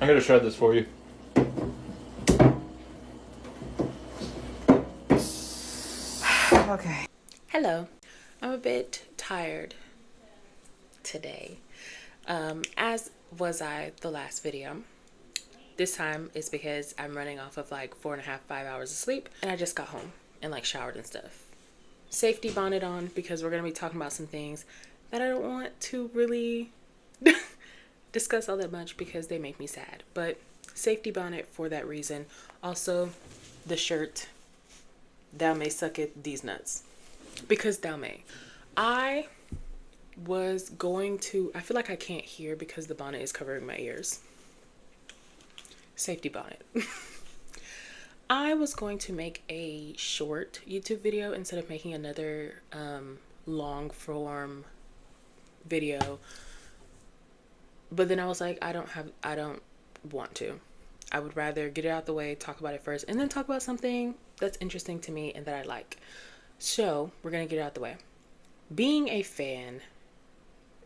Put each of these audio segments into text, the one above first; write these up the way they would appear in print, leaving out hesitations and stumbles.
I'm gonna shred this for you. Okay. Hello. I'm a bit tired today. As was I the last video. This time is because I'm running off of like 4.5, 5 hours of sleep, and I just got home and like showered and stuff. Safety bonnet on because we're gonna be talking about some things that I don't want to really discuss all that much because they make me sad. But safety bonnet for that reason. Also, the shirt. Thou may suck it these nuts. Because thou may. I was going to, I feel like I can't hear because the bonnet is covering my ears. Safety bonnet. I was going to make a short YouTube video instead of making another long form video. But then I was like, I don't want to. I would rather get it out the way, talk about it first, and then talk about something that's interesting to me and that I like. So we're going to get it out the way. Being a fan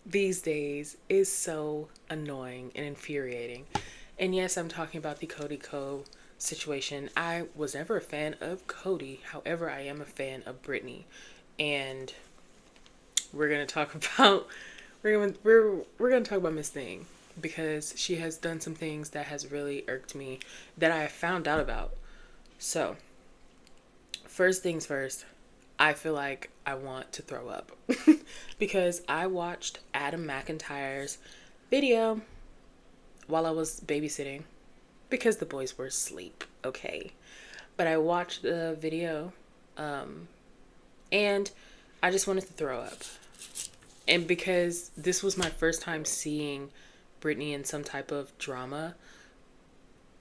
these days is so annoying and infuriating. And yes, I'm talking about the Cody Co situation. I was never a fan of Cody. However, I am a fan of Brittany. And we're going to talk about we're going to talk about Miss Thing because she has done some things that has really irked me that I found out about. So, first things first, I feel like I want to throw up because I watched Adam McIntyre's video while I was babysitting because the boys were asleep, okay? But I watched the video and I just wanted to throw up. And because this was my first time seeing Brittany in some type of drama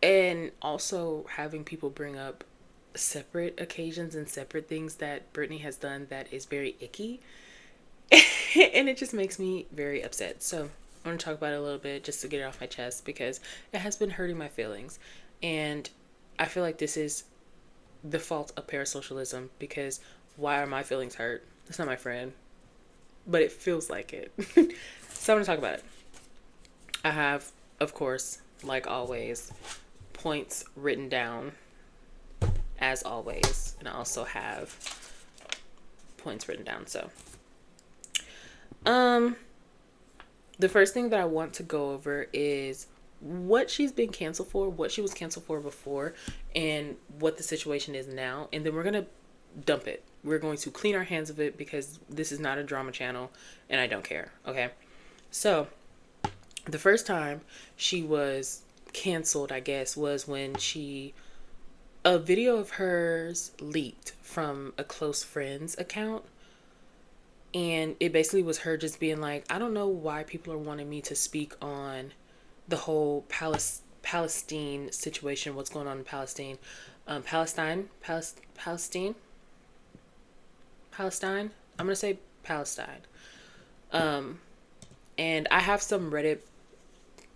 and also having people bring up separate occasions and separate things that Brittany has done that is very icky. And it just makes me very upset. So I want to talk about it a little bit just to get it off my chest because it has been hurting my feelings. And I feel like this is the fault of parasocialism because why are my feelings hurt? It's not my friend. But it feels like it. So I'm going to talk about it. I have, of course, like always, points written down as always. And I also have points written down. So, the first thing that I want to go over is what she's been canceled for, what she was canceled for before, and what the situation is now. And then we're going to dump it. We're going to clean our hands of it because this is not a drama channel and I don't care. Okay. So the first time she was canceled, I guess, was when a video of hers leaked from a close friend's account. And it basically was her just being like, I don't know why people are wanting me to speak on the whole Palestine situation, what's going on in Palestine. Palestine. I'm going to say Palestine. And I have some Reddit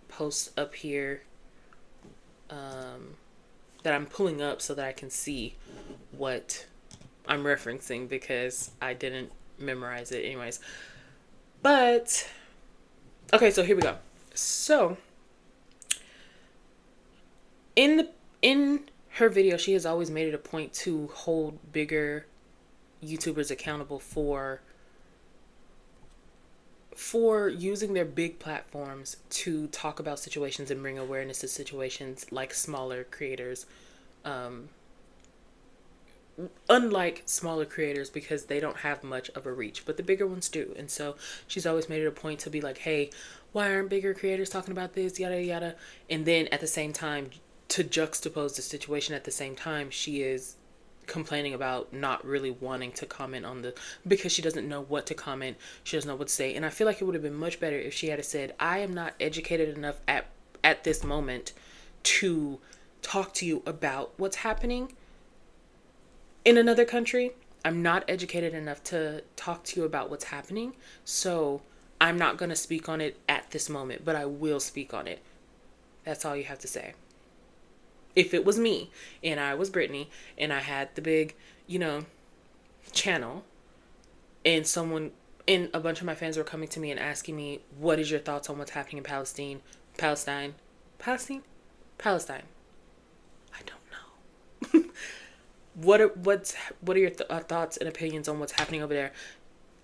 posts up here that I'm pulling up so that I can see what I'm referencing because I didn't memorize it anyways. But, okay, so here we go. So, in her video, she has always made it a point to hold bigger YouTubers accountable for using their big platforms to talk about situations and bring awareness to situations like smaller creators, unlike smaller creators because they don't have much of a reach, but the bigger ones do. And so she's always made it a point to be like, hey, why aren't bigger creators talking about this, yada yada. And then at the same time, to juxtapose the situation, at the same time she is complaining about not really wanting to comment on because she doesn't know what to comment, she doesn't know what to say. And I feel like it would have been much better if she had said, I am not educated enough at this moment to talk to you about what's happening in another country. I'm not educated enough to talk to you about what's happening, so I'm not going to speak on it at this moment, but I will speak on it. That's all you have to say. If it was me and I was Brittany and I had the big, channel and a bunch of my fans were coming to me and asking me, what is your thoughts on what's happening in Palestine? Palestine. I don't know. What are your thoughts and opinions on what's happening over there?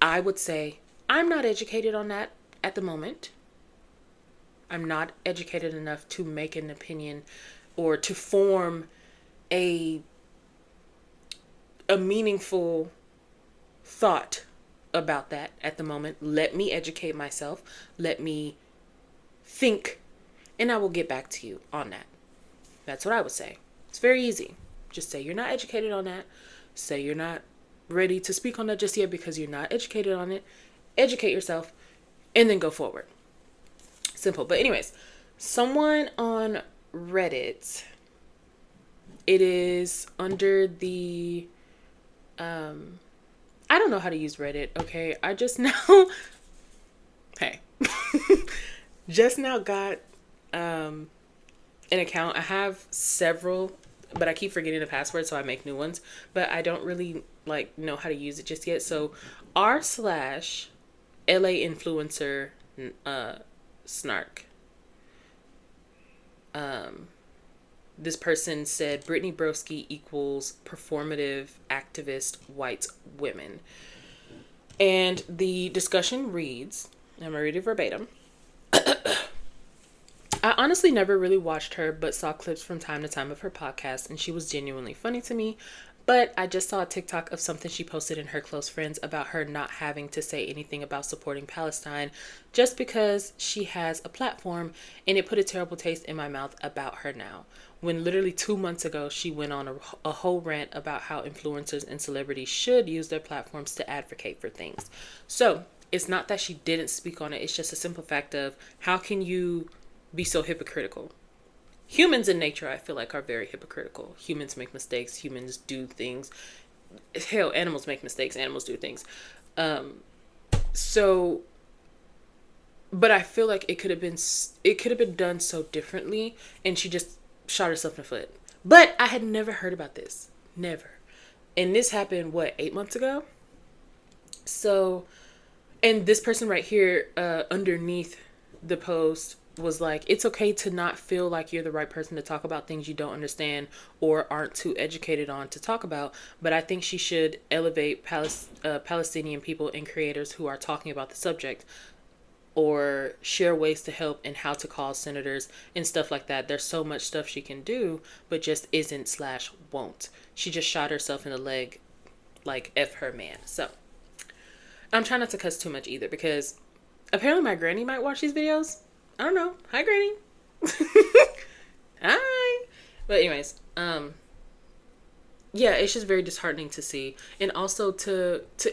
I would say I'm not educated on that at the moment. I'm not educated enough to make an opinion or to form a meaningful thought about that at the moment. Let me educate myself. Let me think, and I will get back to you on that. That's what I would say. It's very easy. Just say you're not educated on that. Say you're not ready to speak on that just yet because you're not educated on it. Educate yourself and then go forward. Simple. But anyways, someone on Reddit, it is under the I don't know how to use Reddit, okay? I just now hey. Just now got an account. I have several, but I keep forgetting the password, so I make new ones. But I don't really know how to use it just yet. So r/LA influencer snark. This person said Brittany Broski equals performative activist white women. And the discussion reads, I'm going to read it verbatim. I honestly never really watched her, but saw clips from time to time of her podcast, and she was genuinely funny to me. But I just saw a TikTok of something she posted in her close friends about her not having to say anything about supporting Palestine just because she has a platform, and it put a terrible taste in my mouth about her now. When literally 2 months ago, she went on a whole rant about how influencers and celebrities should use their platforms to advocate for things. So it's not that she didn't speak on it. It's just a simple fact of how can you be so hypocritical? Humans in nature, I feel like, are very hypocritical. Humans make mistakes. Humans do things. Hell, animals make mistakes. Animals do things. So, but I feel like it could have been done so differently, and she just shot herself in the foot. But I had never heard about this. Never. And this happened, 8 months ago? So, and this person right here, underneath the post, was like, it's okay to not feel like you're the right person to talk about things you don't understand or aren't too educated on to talk about, but I think she should elevate Palestinian people and creators who are talking about the subject, or share ways to help and how to call senators and stuff like that. There's so much stuff she can do, but just isn't/won't. She just shot herself in the leg, like F her man. So I'm trying not to cuss too much either, because apparently my granny might watch these videos. I don't know. Hi, Granny. Hi. But anyways, yeah, it's just very disheartening to see. And also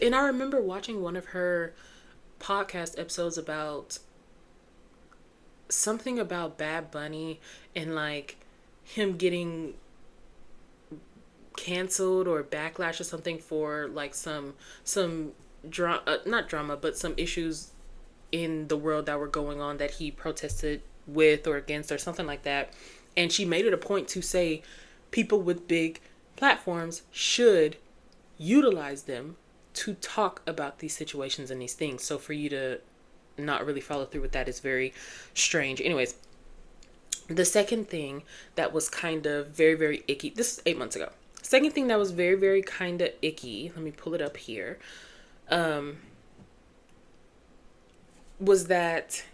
and I remember watching one of her podcast episodes about something about Bad Bunny and him getting canceled or backlash or something for some not drama, but some issues in the world that were going on that he protested with or against or something like that. And she made it a point to say people with big platforms should utilize them to talk about these situations and these things. So for you to not really follow through with that is very strange. Anyways, the second thing that was kind of very, very icky, this is 8 months ago. Second thing that was very, very kind of icky, let me pull it up here, was that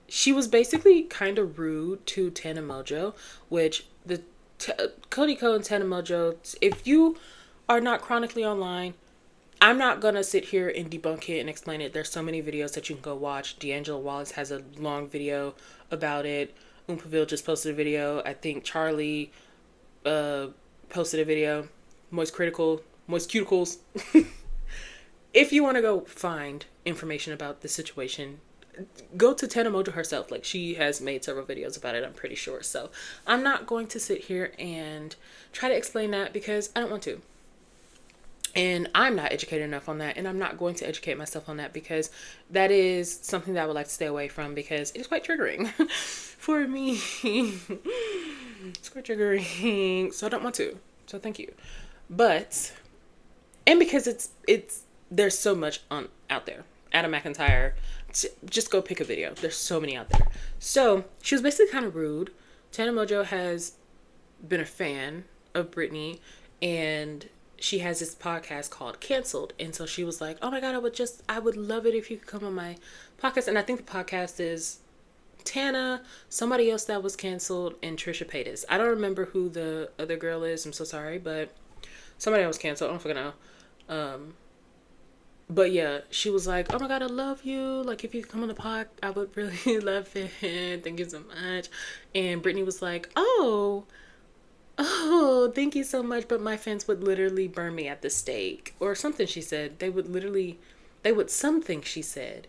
she was basically kind of rude to Tana Mojo, which Cody Ko and Tana Mojo, if you are not chronically online, I'm not going to sit here and debunk it and explain it. There's so many videos that you can go watch. D'Angelo Wallace has a long video about it. Oompaville just posted a video. I think Charlie posted a video. Moist Cuticles. If you want to go find information about the situation, go to Tana Mojo herself. She has made several videos about it, I'm pretty sure. So I'm not going to sit here and try to explain that because I don't want to. And I'm not educated enough on that, and I'm not going to educate myself on that because that is something that I would like to stay away from because it's quite triggering for me. It's quite triggering, so I don't want to. So thank you. But, and because it's there's so much out there. Adam McIntyre, just go pick a video. There's so many out there. So she was basically kind of rude. Tana Mojo has been a fan of Britney, and she has this podcast called Canceled. And so she was like, oh my God, I would love it if you could come on my podcast. And I think the podcast is Tana, somebody else that was canceled, and Trisha Paytas. I don't remember who the other girl is. I'm so sorry, but somebody else canceled. I don't fucking know. But yeah, she was like, oh my God, I love you. Like, if you come on the pod, I would really love it. Thank you so much. And Britney was like, oh, thank you so much. But my fans would literally burn me at the stake, or something she said. They would something she said.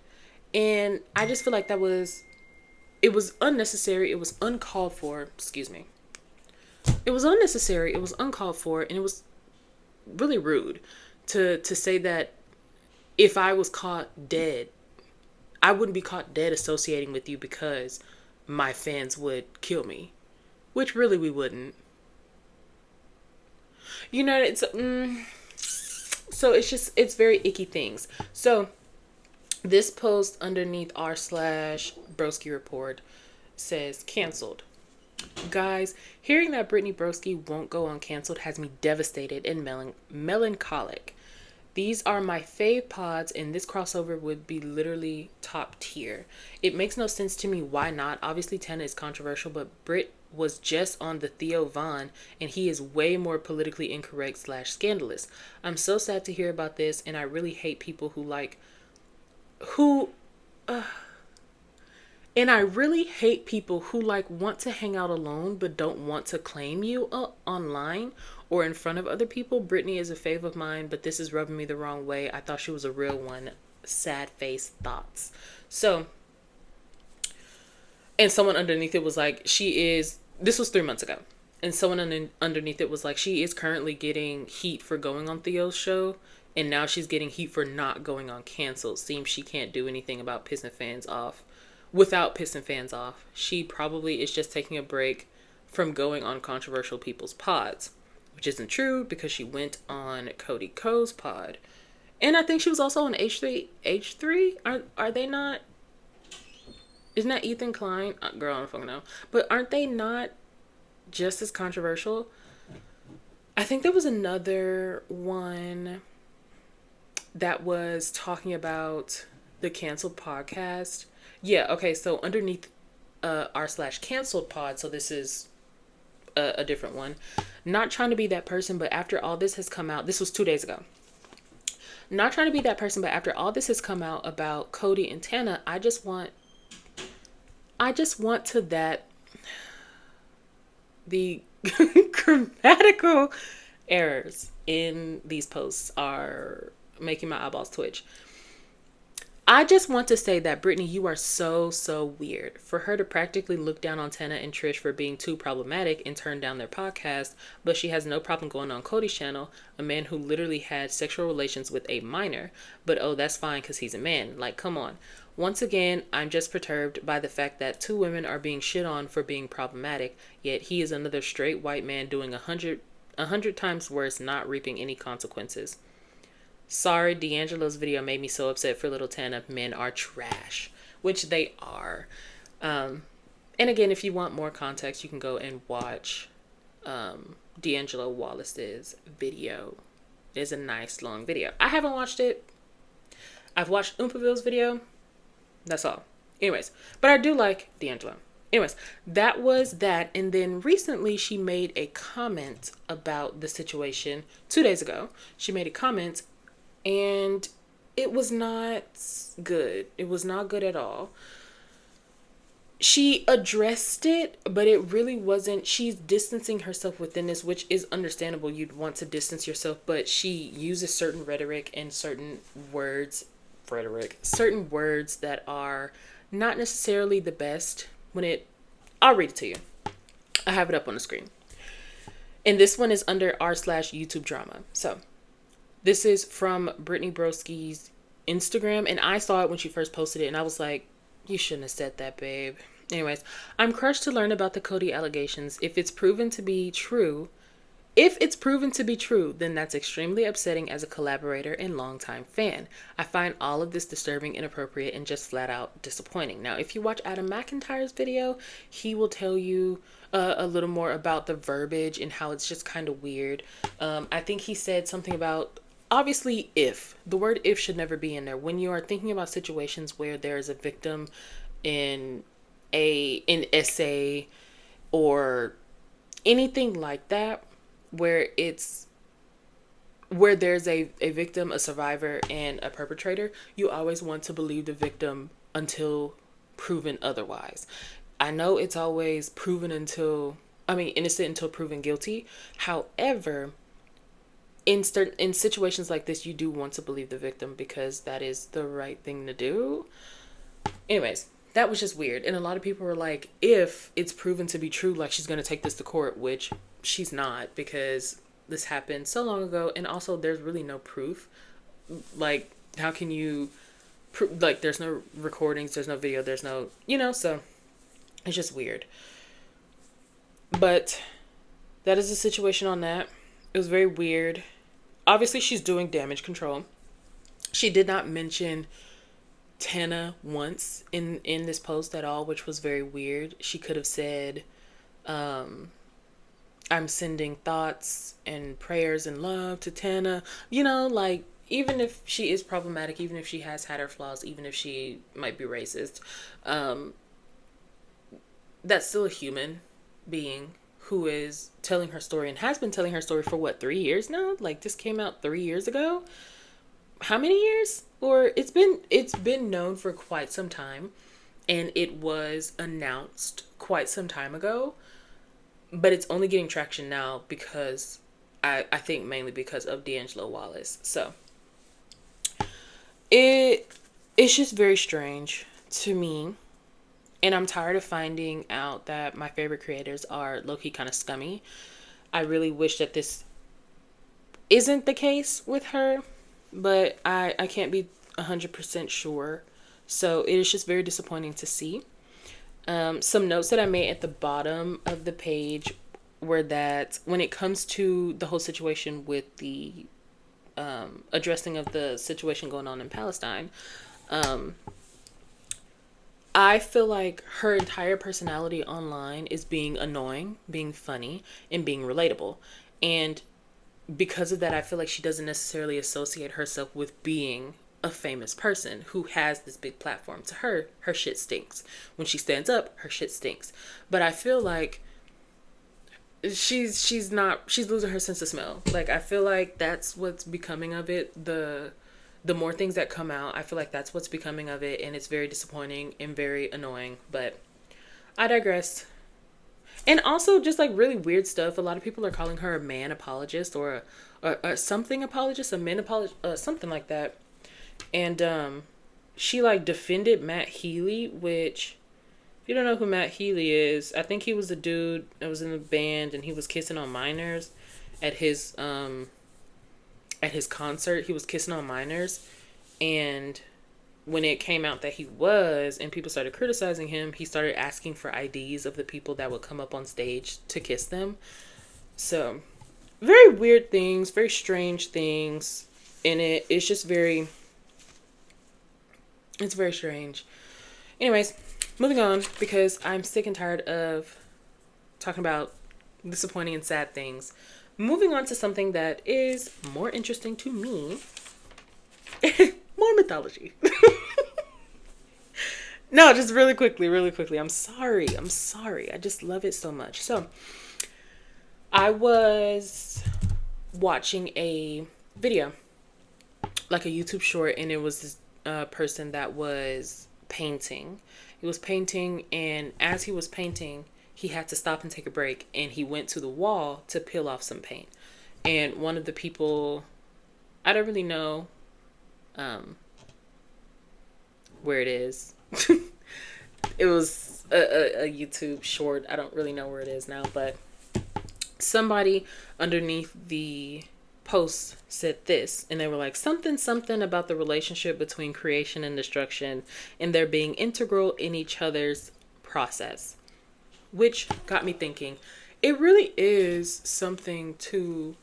And I just feel like it was unnecessary. It was uncalled for. Excuse me. It was unnecessary. It was uncalled for. And it was really rude to say that if I was caught dead, I wouldn't be caught dead associating with you because my fans would kill me. Which really we wouldn't. You know, so it's very icky things. So this post underneath r/Broski report says canceled. Guys, hearing that Brittany Broski won't go on canceled has me devastated and melancholic. These are my fave pods, and this crossover would be literally top tier. It makes no sense to me why not. Obviously, Tana is controversial, but Brit was just on the Theo Von, and he is way more politically incorrect / scandalous. I'm so sad to hear about this, and I really hate people and I really hate people who want to hang out alone but don't want to claim you online or in front of other people. Brittany is a fave of mine, but this is rubbing me the wrong way. I thought she was a real one. Sad face thoughts. So, and someone underneath it was like, this was 3 months ago. And someone underneath it was like, she is currently getting heat for going on Theo's show. And now she's getting heat for not going on canceled. Seems she can't do anything about pissing fans off. Without pissing fans off. She probably is just taking a break from going on controversial people's pods. Which isn't true because she went on Cody Ko's pod. And I think she was also on H3. H3? Are they not? Isn't that Ethan Klein? Girl, I don't fucking know. But aren't they not just as controversial? I think there was another one that was talking about the canceled podcast. Yeah, okay, so underneath r/canceled pod, so this is a different one. Not trying to be that person, but after all this has come out, this was 2 days ago. Not trying to be that person, but after all this has come out about Cody and Tana, I just want to that the grammatical errors in these posts are making my eyeballs twitch. I just want to say that, Brittany, you are so, so weird. For her to practically look down on Tana and Trish for being too problematic and turn down their podcast, but she has no problem going on Cody's channel, a man who literally had sexual relations with a minor, but oh, that's fine because he's a man. Like, come on. Once again, I'm just perturbed by the fact that 2 women are being shit on for being problematic, yet he is another straight white man doing 100 times worse, not reaping any consequences. Sorry, D'Angelo's video made me so upset for little Tana. Men are trash, which they are. And again, if you want more context, you can go and watch D'Angelo Wallace's video. It is a nice long video. I haven't watched it. I've watched Oompaville's video. That's all. Anyways, but I do like D'Angelo. Anyways, that was that. And then recently she made a comment about the situation 2 days ago. She made a comment and it was not good. It was not good at all. She addressed it, but it really wasn't. She's distancing herself within this, which is understandable. You'd want to distance yourself, but she uses certain rhetoric and certain words that are not necessarily the best I'll read it to you. I have it up on the screen. And this one is under r/YouTube drama. So this is from Brittany Broski's Instagram, and I saw it when she first posted it, and I was like, you shouldn't have said that, babe. Anyways, I'm crushed to learn about the Cody allegations. If it's proven to be true, If it's proven to be true, then that's extremely upsetting as a collaborator and longtime fan. I find all of this disturbing, inappropriate, and just flat out disappointing. Now, if you watch Adam McIntyre's video, he will tell you a little more about the verbiage and how it's just kind of weird. I think he said something about, obviously, if. The word if should never be in there. When you are thinking about situations where there is a victim in an essay or anything like that, where there's a victim, a survivor, and a perpetrator, you always want to believe the victim until proven otherwise. I know it's always innocent until proven guilty. However, in situations like this, you do want to believe the victim because that is the right thing to do. Anyways, that was just weird. And a lot of people were like, if it's proven to be true, like she's going to take this to court, which she's not, because this happened so long ago. And also there's really no proof. Like, how can you like, there's no recordings, there's no video, there's no, so it's just weird. But that is the situation on that. It was very weird. Obviously she's doing damage control. She did not mention Tana once in this post at all, which was very weird. She could have said, I'm sending thoughts and prayers and love to Tana. Like, even if she is problematic, even if she has had her flaws, even if she might be racist, that's still a human being who is telling her story and has been telling her story for 3 years now? Like, this came out 3 years ago. How many years? Or it's been known for quite some time, and it was announced quite some time ago, but it's only getting traction now because I think mainly because of D'Angelo Wallace. So it's just very strange to me, and I'm tired of finding out that my favorite creators are low-key kind of scummy. I really wish that this isn't the case with her, but I can't be 100% sure. So it is just very disappointing to see. Some notes that I made at the bottom of the page were that when it comes to the whole situation with the addressing of the situation going on in Palestine, I feel like her entire personality online is being annoying, being funny, and being relatable. And because of that, I feel like she doesn't necessarily associate herself with being a famous person who has this big platform. To her shit stinks. When she stands up, her shit stinks. But I feel like she's losing her sense of smell. Like, I feel like that's what's becoming of it. The more things that come out, I feel like that's what's becoming of it, and it's very disappointing and very annoying. But I digress. And also just like really weird stuff. A lot of people are calling her a man apologist or something apologist, a man apologist, something like that. And she like defended Matt Healy, which, if you don't know who Matt Healy is, I think he was the dude that was in the band and he was kissing on minors at his concert. He was kissing on minors, and when it came out that he was, and people started criticizing him, he started asking for IDs of the people that would come up on stage to kiss them. So, very weird things, very strange things in it. It's very strange. Anyways, moving on, because I'm sick and tired of talking about disappointing and sad things. Moving on to something that is more interesting to me. More mythology. No, just really quickly. I'm sorry. I just love it so much. So, I was watching a video, like a YouTube short, and it was this person that was painting. He was painting, and as he was painting, he had to stop and take a break, and he went to the wall to peel off some paint. And one of the people, I don't really know where it is. It was a YouTube short. I don't really know where it is now, but somebody underneath the post said this, and they were like, something about the relationship between creation and destruction and their being integral in each other's process, which got me thinking, it really is something to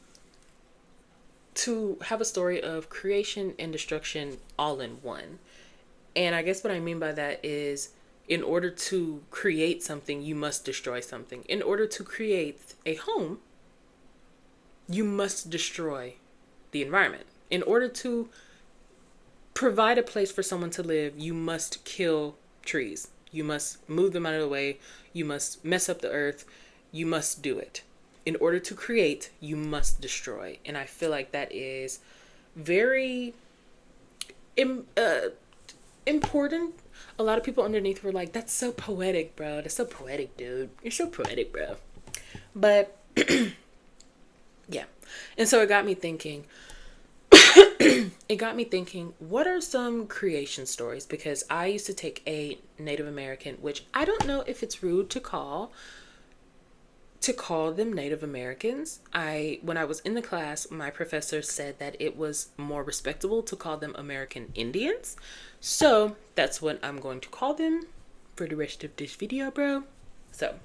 have a story of creation and destruction all in one. And I guess what I mean by that is, in order to create something, you must destroy something. In order to create a home, you must destroy the environment. In order to provide a place for someone to live, you must kill trees. You must move them out of the way. You must mess up the earth. You must do it. In order to create, you must destroy. And I feel like that is very important. A lot of people underneath were like, that's so poetic, bro. That's so poetic, dude. You're so poetic, bro. But yeah. And so it got me thinking, what are some creation stories? Because I used to take a Native American, which I don't know if it's rude to call them Native Americans. When I was in the class, my professor said that it was more respectable to call them American Indians. So that's what I'm going to call them for the rest of this video, bro. So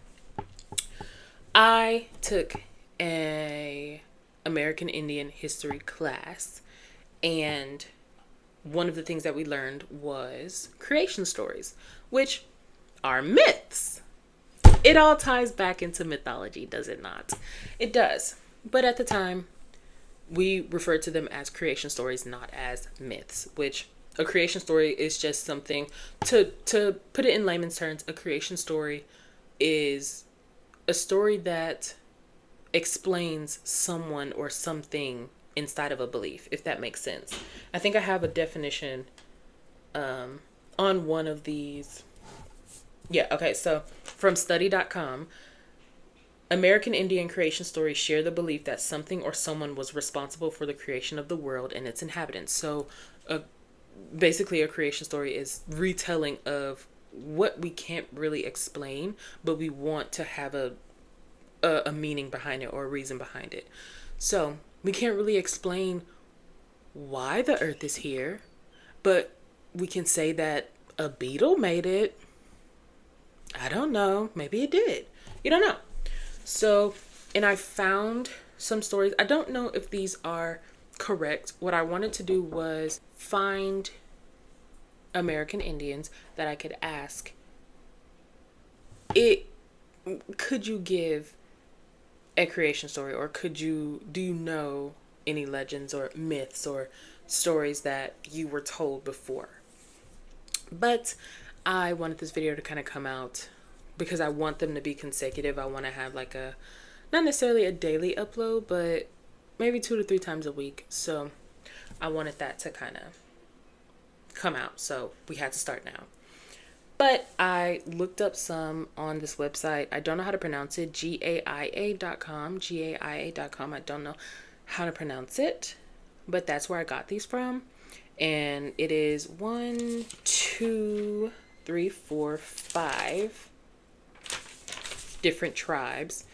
I took a American Indian history class, and one of the things that we learned was creation stories, which are myths. It all ties back into mythology, does it not? It does. But at the time, we referred to them as creation stories, not as myths, which a creation story is just something, to put it in layman's terms, a creation story is a story that explains someone or something inside of a belief, if that makes sense. I think I have a definition on one of these. Yeah, okay, so from study.com, American Indian creation stories share the belief that something or someone was responsible for the creation of the world and its inhabitants. So basically a creation story is retelling of what we can't really explain, but we want to have a meaning behind it or a reason behind it. So we can't really explain why the earth is here, but we can say that a beetle made it. I don't know. Maybe it did. You don't know. So, and I found some stories. I don't know if these are correct. What I wanted to do was find American Indians that I could ask, could you give a creation story, or do you know any legends or myths or stories that you were told before? But I wanted this video to kind of come out because I want them to be consecutive. I want to have like not necessarily a daily upload, but maybe 2 to 3 times a week. So I wanted that to kind of come out. So we had to start now. But I looked up some on this website. I don't know how to pronounce it. GAIA.com. GAIA.com. I don't know how to pronounce it, but that's where I got these from. And it is 1, 2, 3, 4, 5 different tribes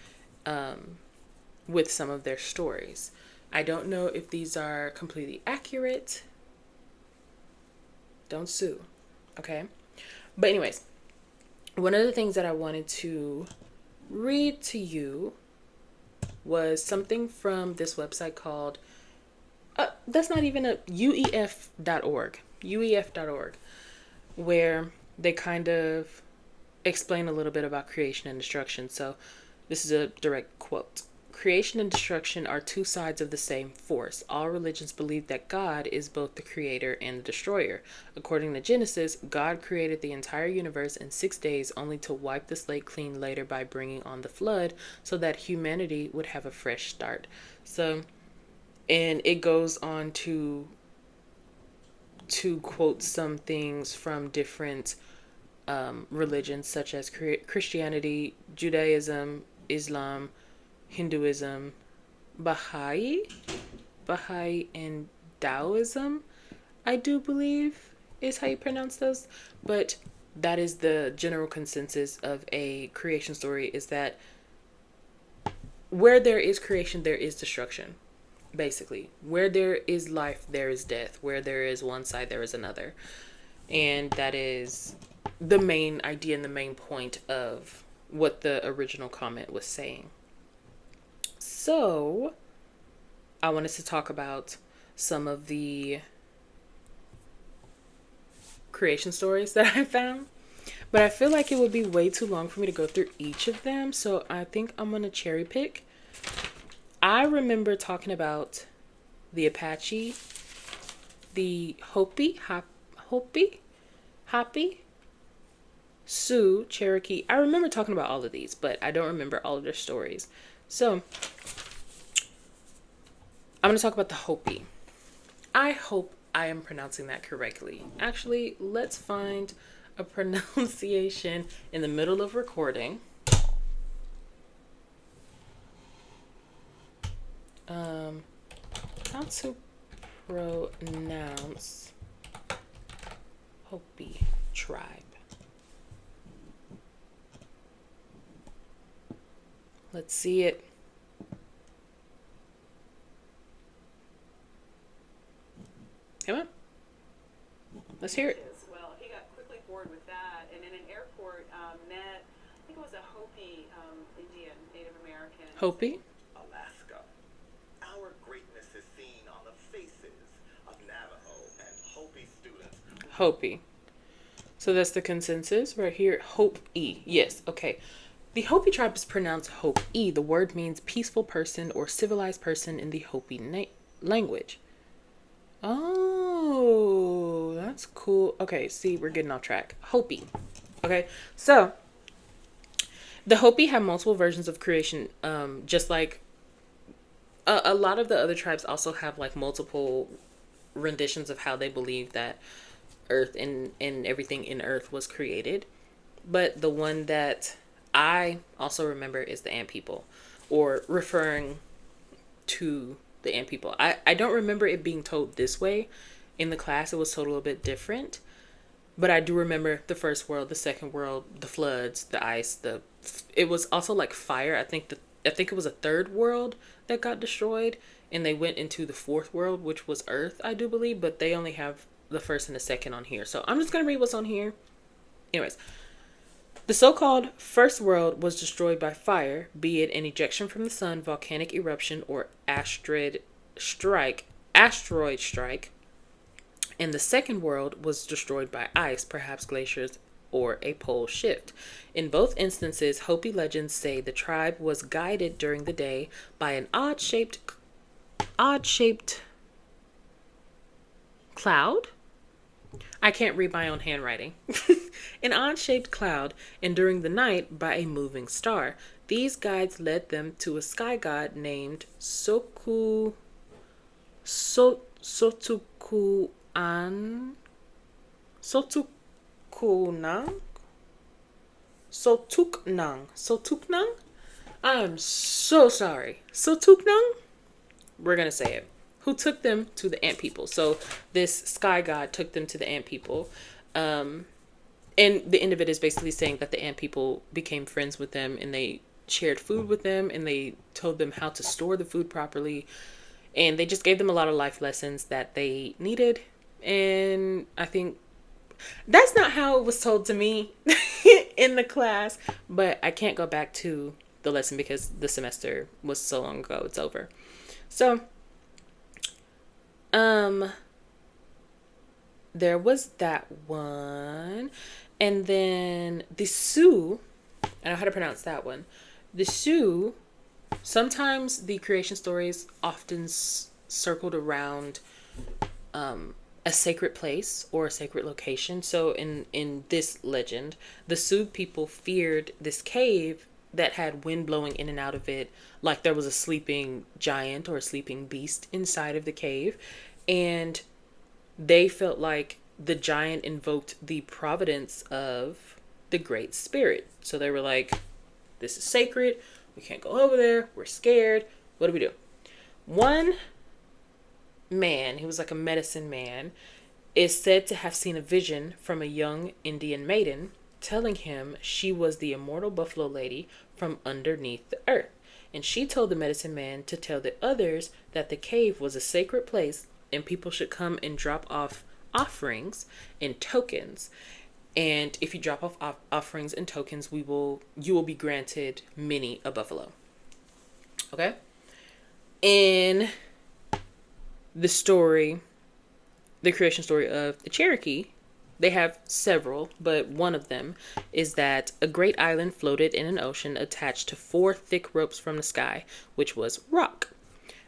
with some of their stories. I don't know if these are completely accurate. Don't sue, okay? But anyways, one of the things that I wanted to read to you was something from this website called, that's not even UEF.org, where they kind of explain a little bit about creation and destruction. So this is a direct quote. Creation and destruction are two sides of the same force. All religions believe that God is both the creator and the destroyer. According to Genesis, God created the entire universe in 6 days, only to wipe the slate clean later by bringing on the flood so that humanity would have a fresh start. So, and it goes on to quote some things from different religions, such as Christianity, Judaism, Islam, Hinduism, Baha'i, and Taoism, I do believe is how you pronounce those. But that is the general consensus of a creation story, is that where there is creation, there is destruction. Basically, where there is life, there is death. Where there is one side, there is another. And that is the main idea and the main point of what the original comment was saying. So I wanted to talk about some of the creation stories that I found. But I feel like it would be way too long for me to go through each of them. So I think I'm going to cherry pick. I remember talking about the Apache, the Hopi, Sioux, Cherokee. I remember talking about all of these, but I don't remember all of their stories. So I'm going to talk about the Hopi. I hope I am pronouncing that correctly. Actually, let's find a pronunciation in the middle of recording. How to pronounce Hopi tribe. Let's see it. Come on. Let's hear it. Well, he got quickly bored with that, and in an airport met, I think it was a Hopi Indian, Native American. Hopi? Alaska. Our greatness is seen on the faces of Navajo and Hopi students. Hopi. So that's the consensus right here. Hopi. Yes, okay. The Hopi tribe is pronounced Hopi. The word means peaceful person or civilized person in the Hopi language. Oh, that's cool. Okay, see, we're getting off track. Hopi. Okay, so the Hopi have multiple versions of creation, just like a lot of the other tribes also have like multiple renditions of how they believe that Earth and everything in Earth was created. But the one that I also remember is the Ant People, or referring to the Ant People. I don't remember it being told this way in the class. It was told a little bit different. But I do remember the first world, the second world, the floods, the ice, it was also like fire. I think it was a third world that got destroyed, and they went into the fourth world, which was Earth, I do believe, but they only have the first and the second on here. So I'm just going to read what's on here. Anyways, the so-called first world was destroyed by fire, be it an ejection from the sun, volcanic eruption, or asteroid strike. And the second world was destroyed by ice, perhaps glaciers or a pole shift. In both instances, Hopi legends say the tribe was guided during the day by an odd-shaped cloud. I can't read my own handwriting. An odd-shaped cloud, and during the night by a moving star. These guides led them to a sky god named Sotuknang. I'm so sorry. Sotuknang? We're going to say it. Who took them to the Ant People. So this sky god took them to the Ant People. And the end of it is basically saying that the Ant People became friends with them, and they shared food with them, and they told them how to store the food properly. And they just gave them a lot of life lessons that they needed. And I think that's not how it was told to me in the class. But I can't go back to the lesson because the semester was so long ago. It's over. So, there was that one. And then the Sioux, I know how to pronounce that one. The Sioux, sometimes the creation stories often circled around a sacred place or a sacred location. So in this legend, the Sioux people feared this cave that had wind blowing in and out of it, like there was a sleeping giant or a sleeping beast inside of the cave. And they felt like the giant invoked the providence of the Great Spirit. So they were like, this is sacred. We can't go over there. We're scared. What do we do? One man, he was like a medicine man, is said to have seen a vision from a young Indian maiden telling him she was the immortal buffalo lady from underneath the earth. And she told the medicine man to tell the others that the cave was a sacred place and people should come and drop off offerings and tokens. And if you drop off offerings and tokens, you will be granted many a buffalo. Okay? In the story, the creation story of the Cherokee, they have several, but one of them is that a great island floated in an ocean attached to 4 thick ropes from the sky, which was rock.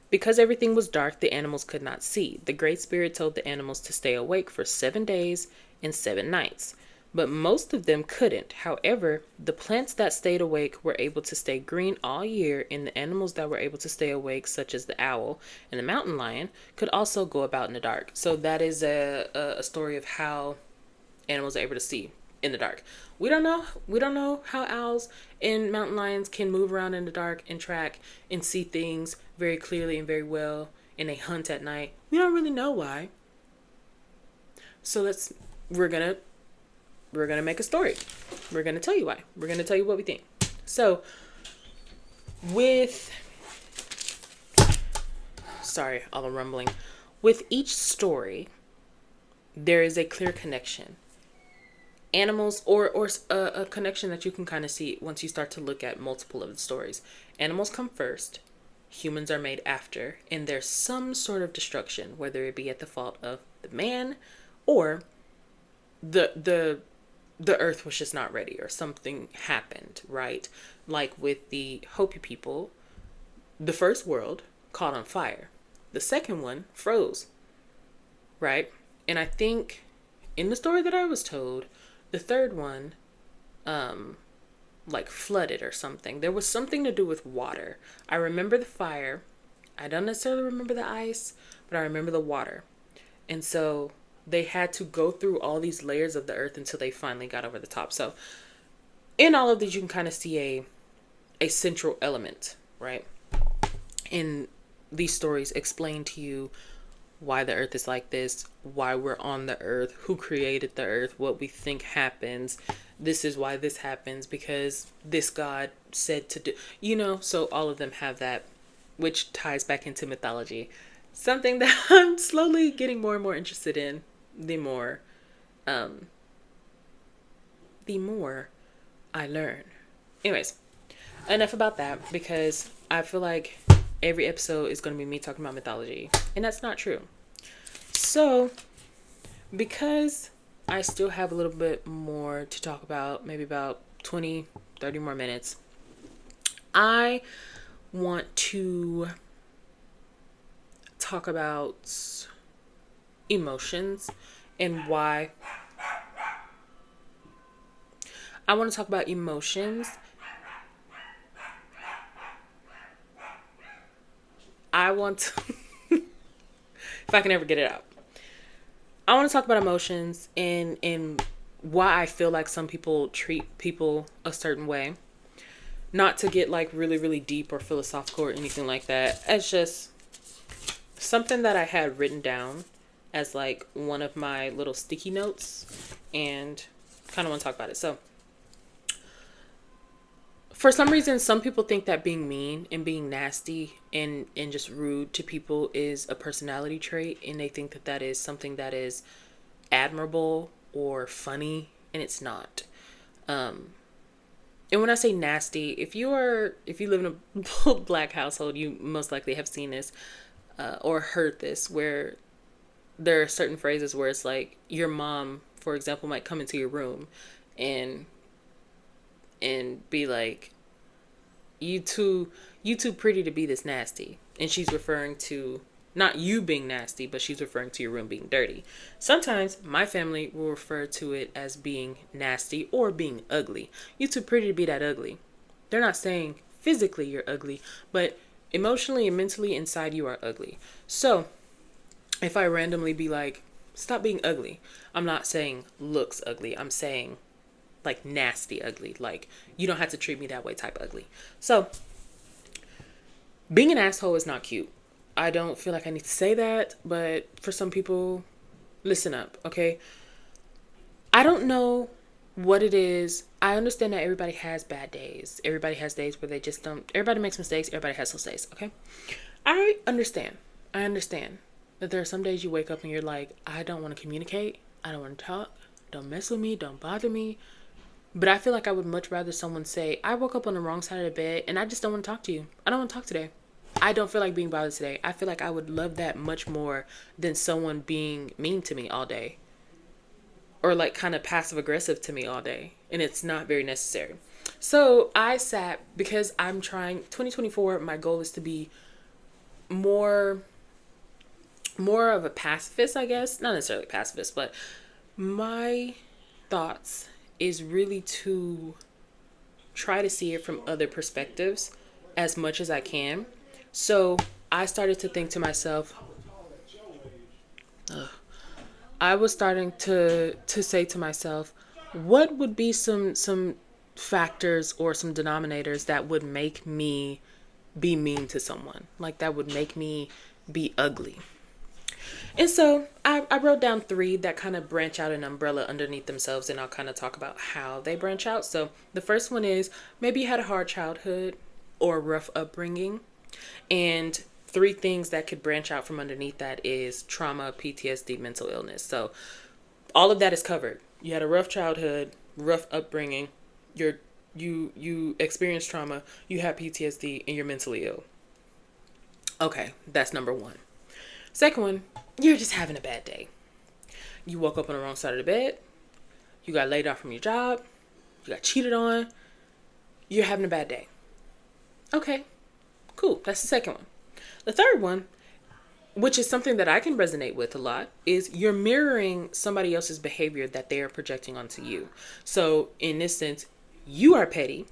Because everything was dark, the animals could not see. The Great Spirit told the animals to stay awake for 7 days and 7 nights. But most of them couldn't. However, the plants that stayed awake were able to stay green all year, and the animals that were able to stay awake, such as the owl and the mountain lion, could also go about in the dark. So that is a story of how animals are able to see in the dark. We don't know. We don't know how owls and mountain lions can move around in the dark and track and see things very clearly and very well, and they hunt at night. We don't really know why. So we're gonna make a story. We're gonna tell you why. We're gonna tell you what we think. So sorry, all the rumbling. With each story, there is a clear connection. Animals, or a connection that you can kind of see once you start to look at multiple of the stories. Animals come first, humans are made after, and there's some sort of destruction, whether it be at the fault of the man or the earth was just not ready or something happened, right? Like with the Hopi people, the first world caught on fire. The second one froze, right? And I think in the story that I was told, the third one, like flooded or something. There was something to do with water. I remember the fire. I don't necessarily remember the ice, but I remember the water. And so they had to go through all these layers of the earth until they finally got over the top. So in all of these, you can kind of see a central element, right? In these stories explain to you why the earth is like this, why we're on the earth, who created the earth, what we think happens. This is why this happens because this God said to do, so all of them have that, which ties back into mythology. Something that I'm slowly getting more and more interested in the more I learn. Anyways, enough about that, because I feel like every episode is going to be me talking about mythology, and that's not true. So, because I still have a little bit more to talk about, maybe about 20, 30 more minutes, I want to talk about emotions and why. I want to talk about emotions. I want to, if I can ever get it out, I want to talk about emotions and why I feel like some people treat people a certain way. Not to get like really, really deep or philosophical or anything like that. It's just something that I had written down as like one of my little sticky notes, and kind of want to talk about it. So for some reason, some people think that being mean and being nasty and just rude to people is a personality trait, and they think that that is something that is admirable or funny, and it's not. And when I say nasty, if you live in a Black household, you most likely have seen this or heard this, where there are certain phrases where it's like your mom, for example, might come into your room and be like, you too pretty to be this nasty. And she's referring to not you being nasty, but she's referring to your room being dirty. Sometimes my family will refer to it as being nasty or being ugly. You too pretty to be that ugly. They're not saying physically you're ugly, but emotionally and mentally inside you are ugly. So if I randomly be like, stop being ugly, I'm not saying looks ugly. I'm saying like nasty ugly, like you don't have to treat me that way type ugly. So being an asshole is not cute. I don't feel like I need to say that, but for some people, listen up, okay? I don't know what it is. I understand that everybody has bad days. Everybody has days where they just don't. Everybody makes mistakes. Everybody has those days, okay? I understand that there are some days you wake up and you're like, I don't want to communicate. I don't want to talk. Don't mess with me. Don't bother me. But I feel like I would much rather someone say, I woke up on the wrong side of the bed and I just don't want to talk to you. I don't want to talk today. I don't feel like being bothered today. I feel like I would love that much more than someone being mean to me all day, or like kind of passive aggressive to me all day. And it's not very necessary. So I sat, because I'm trying 2024, my goal is to be more of a pacifist, I guess. Not necessarily pacifist, but my thoughts is really to try to see it from other perspectives as much as I can. So I started to think to myself, I was starting to say to myself, what would be some factors or some denominators that would make me be mean to someone, like that would make me be ugly. And so I wrote down 3 that kind of branch out an umbrella underneath themselves, and I'll kind of talk about how they branch out. So the first one is maybe you had a hard childhood or rough upbringing. And 3 things that could branch out from underneath that is trauma, PTSD, mental illness. So all of that is covered. You had a rough childhood, rough upbringing, you experienced trauma, you have PTSD, and you're mentally ill. Okay, that's number 1. Second one, you're just having a bad day. You woke up on the wrong side of the bed. You got laid off from your job. You got cheated on. You're having a bad day. Okay, cool. That's the second one. The third one, which is something that I can resonate with a lot, is you're mirroring somebody else's behavior that they are projecting onto you. So in this sense, you are petty,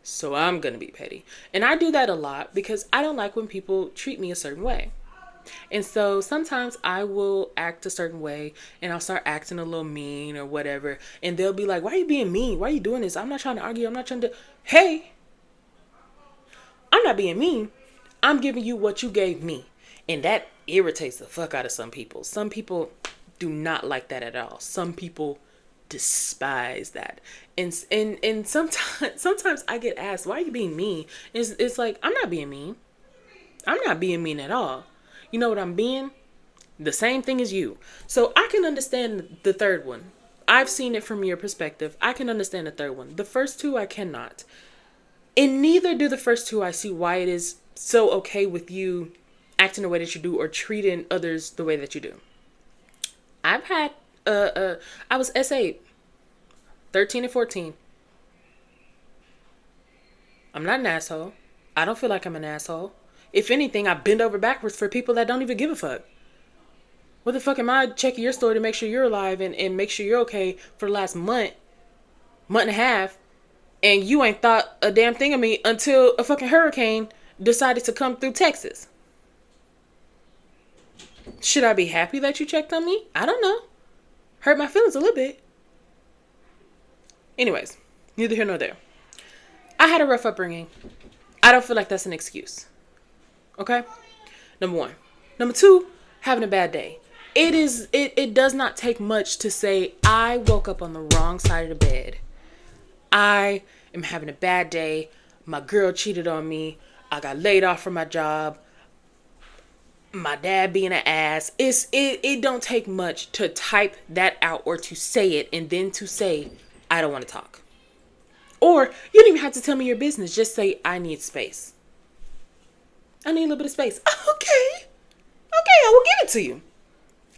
so I'm going to be petty. And I do that a lot because I don't like when people treat me a certain way. And so sometimes I will act a certain way and I'll start acting a little mean or whatever. And they'll be like, why are you being mean? Why are you doing this? I'm not trying to argue. I'm not trying to. Hey, I'm not being mean. I'm giving you what you gave me. And that irritates the fuck out of some people. Some people do not like that at all. Some people despise that. And sometimes I get asked, why are you being mean? It's like, I'm not being mean. I'm not being mean at all. You know what I'm being? The same thing as you. So I can understand the third one. I've seen it from your perspective. I can understand the third one. The first 2 I cannot. And neither do the first 2 I see why it is so okay with you acting the way that you do or treating others the way that you do. I've had, I was S8, 13 and 14. I'm not an asshole. I don't feel like I'm an asshole. If anything, I bend over backwards for people that don't even give a fuck. What the fuck am I checking your story to make sure you're alive and make sure you're okay for the last month and a half, and you ain't thought a damn thing of me until a fucking hurricane decided to come through Texas? Should I be happy that you checked on me? I don't know. Hurt my feelings a little bit. Anyways, neither here nor there. I had a rough upbringing. I don't feel like that's an excuse. Okay? Number 1. Number 2, having a bad day. It does not take much to say, I woke up on the wrong side of the bed. I am having a bad day. My girl cheated on me. I got laid off from my job. My dad being an ass. It don't take much to type that out or to say it and then to say, I don't want to talk. Or you don't even have to tell me your business. Just say, I need space. I need a little bit of space. Okay, I will give it to you.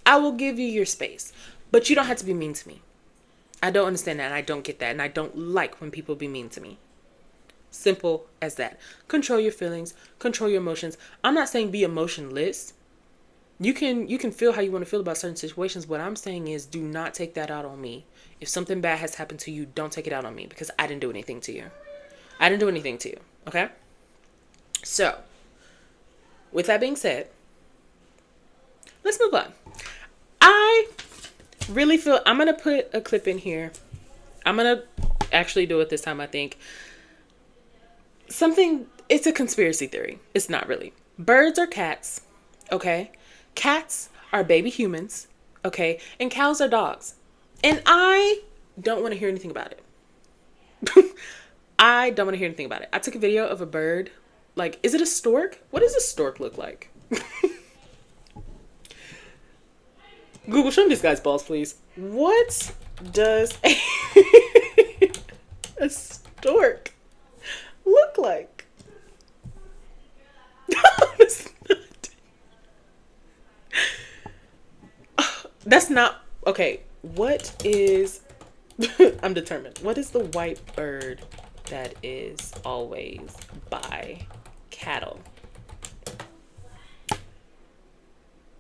I will give you your space. But you don't have to be mean to me. I don't understand that, and I don't get that, and I don't like when people be mean to me. Simple as that. Control your feelings. Control your emotions. I'm not saying be emotionless. You can feel how you want to feel about certain situations. What I'm saying is do not take that out on me. If something bad has happened to you, don't take it out on me because I didn't do anything to you. I didn't do anything to you. Okay? So, with that being said, let's move on. I really feel I'm going to put a clip in here. I'm going to actually do it this time, I think. It's a conspiracy theory. It's not really. Birds are cats, okay? Cats are baby humans, okay? And cows are dogs. And I don't want to hear anything about it. I don't want to hear anything about it. I took a video of a bird. Like, is it a stork? What does a stork look like? Google, show me this guy's balls, please. What does a stork look like? not okay. What is I'm determined. What is the white bird that is always by cattle?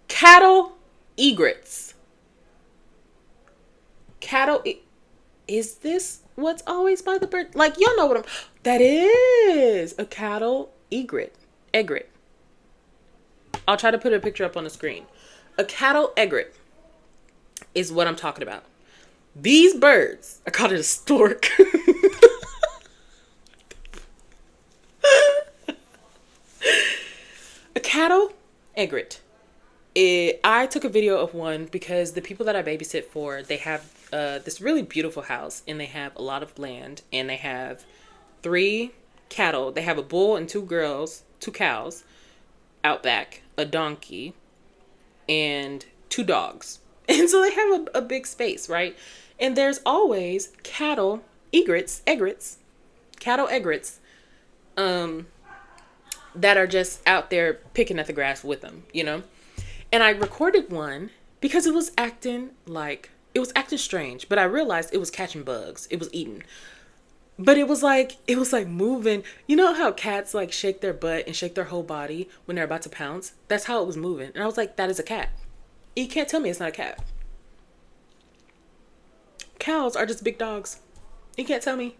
Cattle egrets. Is this what's always by the bird? Like, y'all know what I'm. That is a cattle egret. Egret. I'll try to put a picture up on the screen. A cattle egret is what I'm talking about. These birds, I called it a stork. A cattle egret. I took a video of one because the people that I babysit for, they have this really beautiful house, and they have a lot of land, and they have 3 cattle. They have a bull and 2 cows out back, a donkey, and 2 dogs. And so they have a big space, right? And there's always cattle cattle egrets, that are just out there picking at the grass with them, you know? And I recorded one because it was acting strange, but I realized it was catching bugs. It was eating. But it was like moving. You know how cats like shake their butt and shake their whole body when they're about to pounce? That's how it was moving. And I was like, that is a cat. You can't tell me it's not a cat. Cows are just big dogs. You can't tell me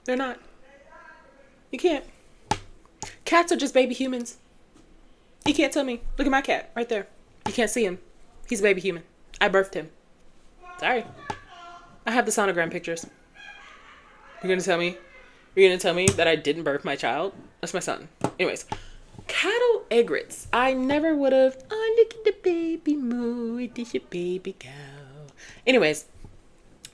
they're not. You can't. Cats are just baby humans. You can't tell me. Look at my cat right there. You can't see him. He's a baby human. I birthed him. Sorry. I have the sonogram pictures. You're gonna tell me? You're gonna tell me that I didn't birth my child? That's my son. Anyways, cattle egrets. I never would have. Oh, look at the baby moo. It is a baby cow. Anyways,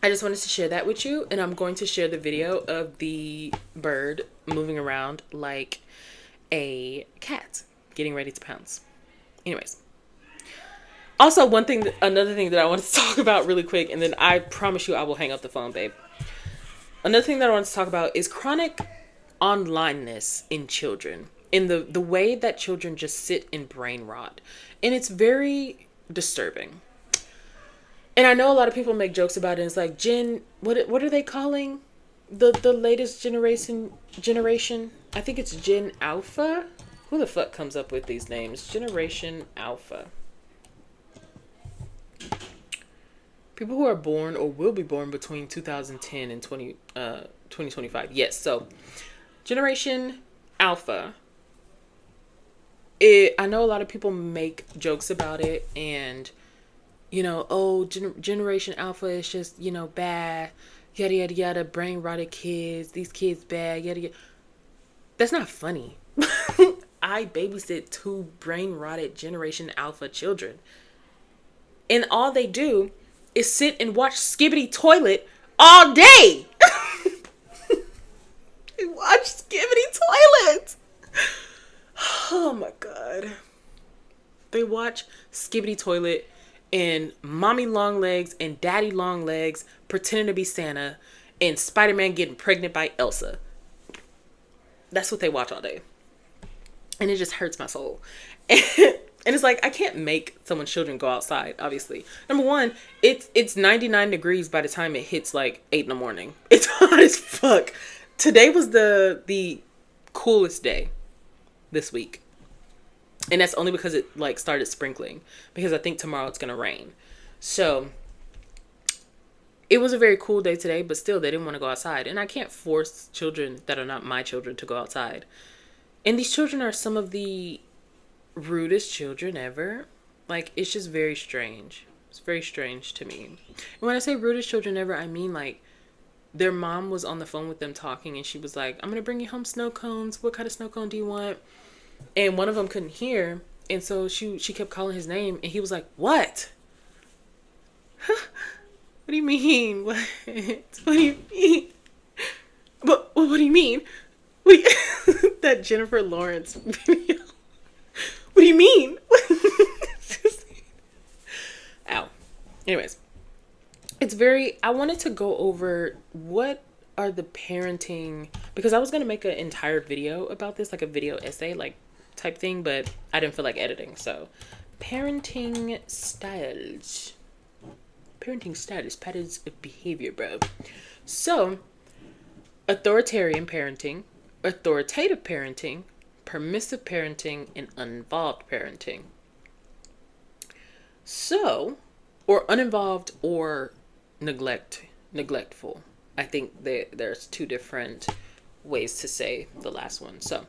I just wanted to share that with you, and I'm going to share the video of the bird moving around like a cat getting ready to pounce. Anyways. Also, another thing that I want to talk about really quick, and then I promise you I will hang up the phone, babe. Another thing that I want to talk about is chronic onlineness in children, in the way that children just sit in brain rot. And it's very disturbing. And I know a lot of people make jokes about it. It's like what are they calling the latest generation? I think it's Gen Alpha. Who the fuck comes up with these names? Generation Alpha. People who are born or will be born between 2010 and 2025. Yes, so Generation Alpha. I know a lot of people make jokes about it, and you know, oh, Generation Alpha is just, you know, bad, yada yada yada, brain rotted kids, these kids bad, yada yada. That's not funny. I babysit 2 brain rotted Generation Alpha children, and all they do is sit and watch Skibbity Toilet all day. They watch Skibbity Toilet. Oh my God. They watch Skibbity Toilet and Mommy Longlegs and Daddy Longlegs pretending to be Santa and Spider-Man getting pregnant by Elsa. That's what they watch all day. And it just hurts my soul. And it's like, I can't make someone's children go outside, obviously. Number one, it's 99 degrees by the time it hits like 8 in the morning. It's hot as fuck. Today was the coolest day this week. And that's only because it like started sprinkling. Because I think tomorrow it's going to rain. So it was a very cool day today, but still they didn't want to go outside. And I can't force children that are not my children to go outside. And these children are some of the rudest children ever. Like, it's just very strange. It's very strange to me. And when I say rudest children ever, I mean like their mom was on the phone with them talking, and she was like, I'm gonna bring you home snow cones. What kind of snow cone do you want? And one of them couldn't hear, and so she kept calling his name, and he was like, what? What do you mean? What do you mean? What do you mean? That Jennifer Lawrence video. What do you mean? Ow. Anyways, I wanted to go over what are the parenting, because I was going to make an entire video about this, like a video essay, like type thing, but I didn't feel like editing. So parenting styles. parenting status, patterns of behavior, bro. So, authoritarian parenting, authoritative parenting, permissive parenting, and uninvolved parenting. So, or uninvolved or neglectful. I think there's two different ways to say the last one. So,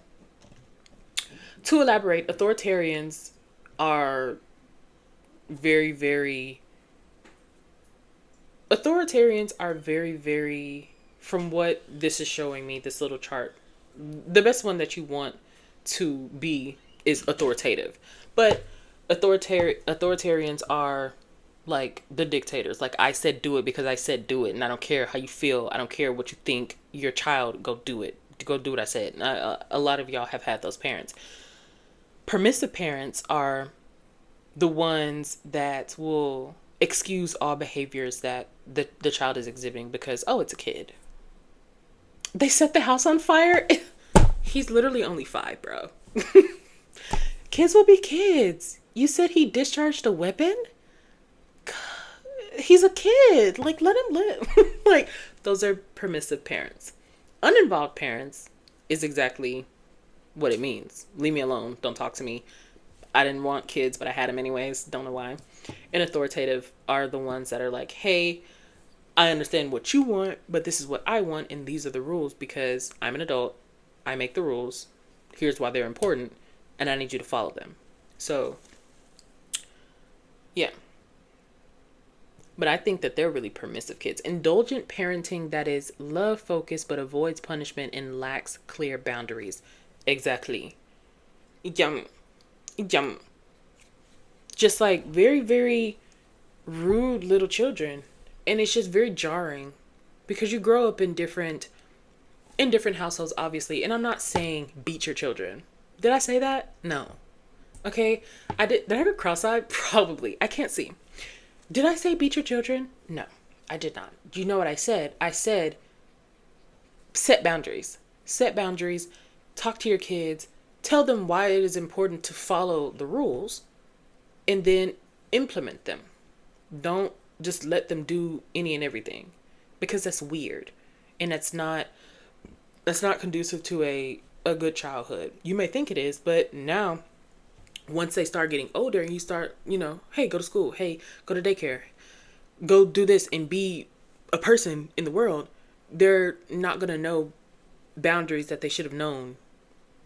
to elaborate, authoritarians are very, very, from what this is showing me, this little chart, the best one that you want to be is authoritative. But authoritarians are like the dictators. Like, I said do it because I said do it, and I don't care how you feel. I don't care what you think. Your child, go do it. Go do what I said. A lot of y'all have had those parents. Permissive parents are the ones that will excuse all behaviors that the child is exhibiting because, oh, it's a kid. They set the house on fire. He's literally only 5, bro. Kids will be kids. You said he discharged a weapon? He's a kid. Like, let him live. Like, those are permissive parents. Uninvolved parents is exactly what it means. Leave me alone. Don't talk to me. I didn't want kids, but I had them anyways. Don't know why. And authoritative are the ones that are like, hey, I understand what you want, but this is what I want, and these are the rules because I'm an adult. I make the rules. Here's why they're important, and I need you to follow them. So, yeah. But I think that they're really permissive kids. Indulgent parenting that is love-focused but avoids punishment and lacks clear boundaries. Exactly. Yum. Just like very, very rude little children. And it's just very jarring because you grow up in different households, obviously. And I'm not saying beat your children. Did I say that? No. Okay. Did I have a cross-eyed? Probably. I can't see. Did I say beat your children? No, I did not. Do you know what I said? I said set boundaries. Set boundaries. Talk to your kids. Tell them why it is important to follow the rules and then implement them. Don't just let them do any and everything because that's weird and that's not conducive to a good childhood. You may think it is, but now once they start getting older and you start, hey, go to school, hey, go to daycare, go do this and be a person in the world, they're not going to know boundaries that they should have known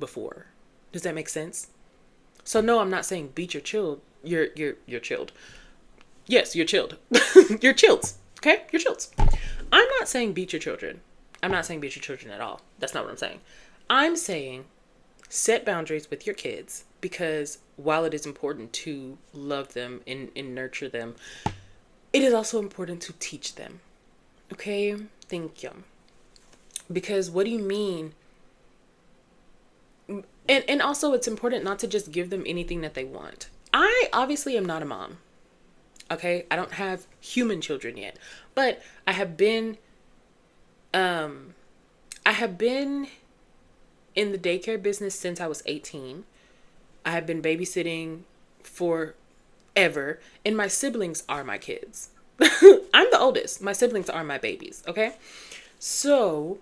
before. Does that make sense? So no, I'm not saying beat your child. You're chilled. Yes, you're chilled. You're chills. Okay? You're chills. I'm not saying beat your children. I'm not saying beat your children at all. That's not what I'm saying. I'm saying set boundaries with your kids because while it is important to love them and nurture them, it is also important to teach them. Okay? Thank you. Because what do you mean? And also it's important not to just give them anything that they want. I obviously am not a mom. Okay? I don't have human children yet. But I have been in the daycare business since I was 18. I have been babysitting forever. And my siblings are my kids. I'm the oldest. My siblings are my babies. Okay? So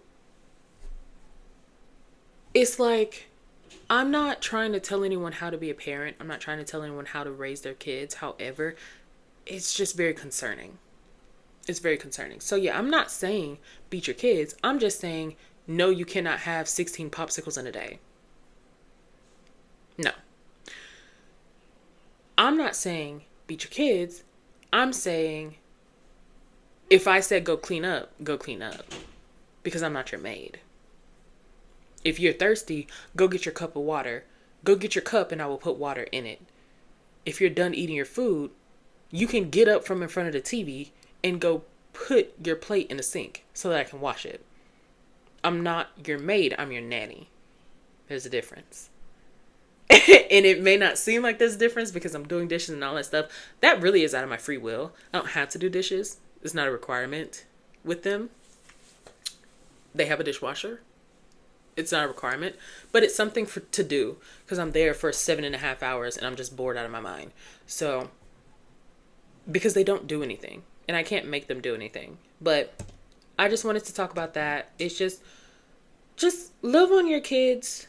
it's like, I'm not trying to tell anyone how to be a parent. I'm not trying to tell anyone how to raise their kids. However, it's just very concerning. It's very concerning. So yeah, I'm not saying beat your kids. I'm just saying, no, you cannot have 16 popsicles in a day. No. I'm not saying beat your kids. I'm saying if I said go clean up, go clean up. Because I'm not your maid. If you're thirsty, go get your cup of water. Go get your cup and I will put water in it. If you're done eating your food, you can get up from in front of the TV and go put your plate in the sink so that I can wash it. I'm not your maid, I'm your nanny. There's a difference. And it may not seem like there's a difference because I'm doing dishes and all that stuff. That really is out of my free will. I don't have to do dishes. It's not a requirement with them. They have a dishwasher. It's not a requirement, but it's something to do because I'm there for 7.5 hours and I'm just bored out of my mind. So, because they don't do anything. and I can't make them do anything. But I just wanted to talk about that. It's just love on your kids,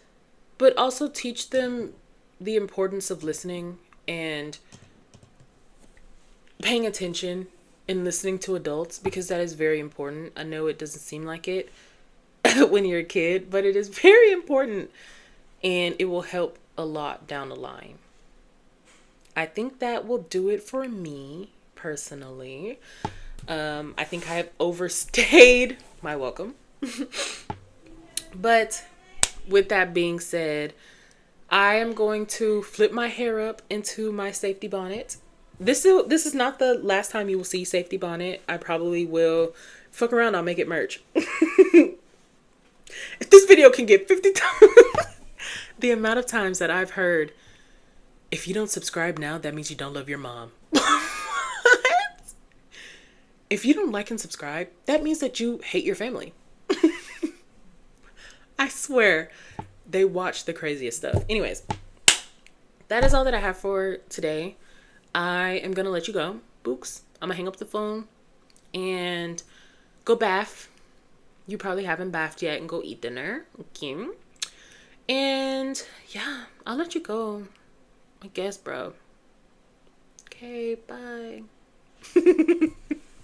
but also teach them the importance of listening and paying attention and listening to adults, because that is very important. I know it doesn't seem like it when you're a kid, but it is very important, and it will help a lot down the line. I think that will do it for me personally. I think I have overstayed my welcome. But with that being said, I am going to flip my hair up into my safety bonnet. This is not the last time you will see safety bonnet. I probably will fuck around. I'll make it merch. If this video can get 50 times, the amount of times that I've heard, if you don't subscribe now, that means you don't love your mom. What? If you don't like and subscribe, that means that you hate your family. I swear, they watch the craziest stuff. Anyways, that is all that I have for today. I am going to let you go, Books. I'm going to hang up the phone and go bath. You probably haven't bathed yet, and go eat dinner. Okay. And yeah, I'll let you go. I guess, bro. Okay, bye.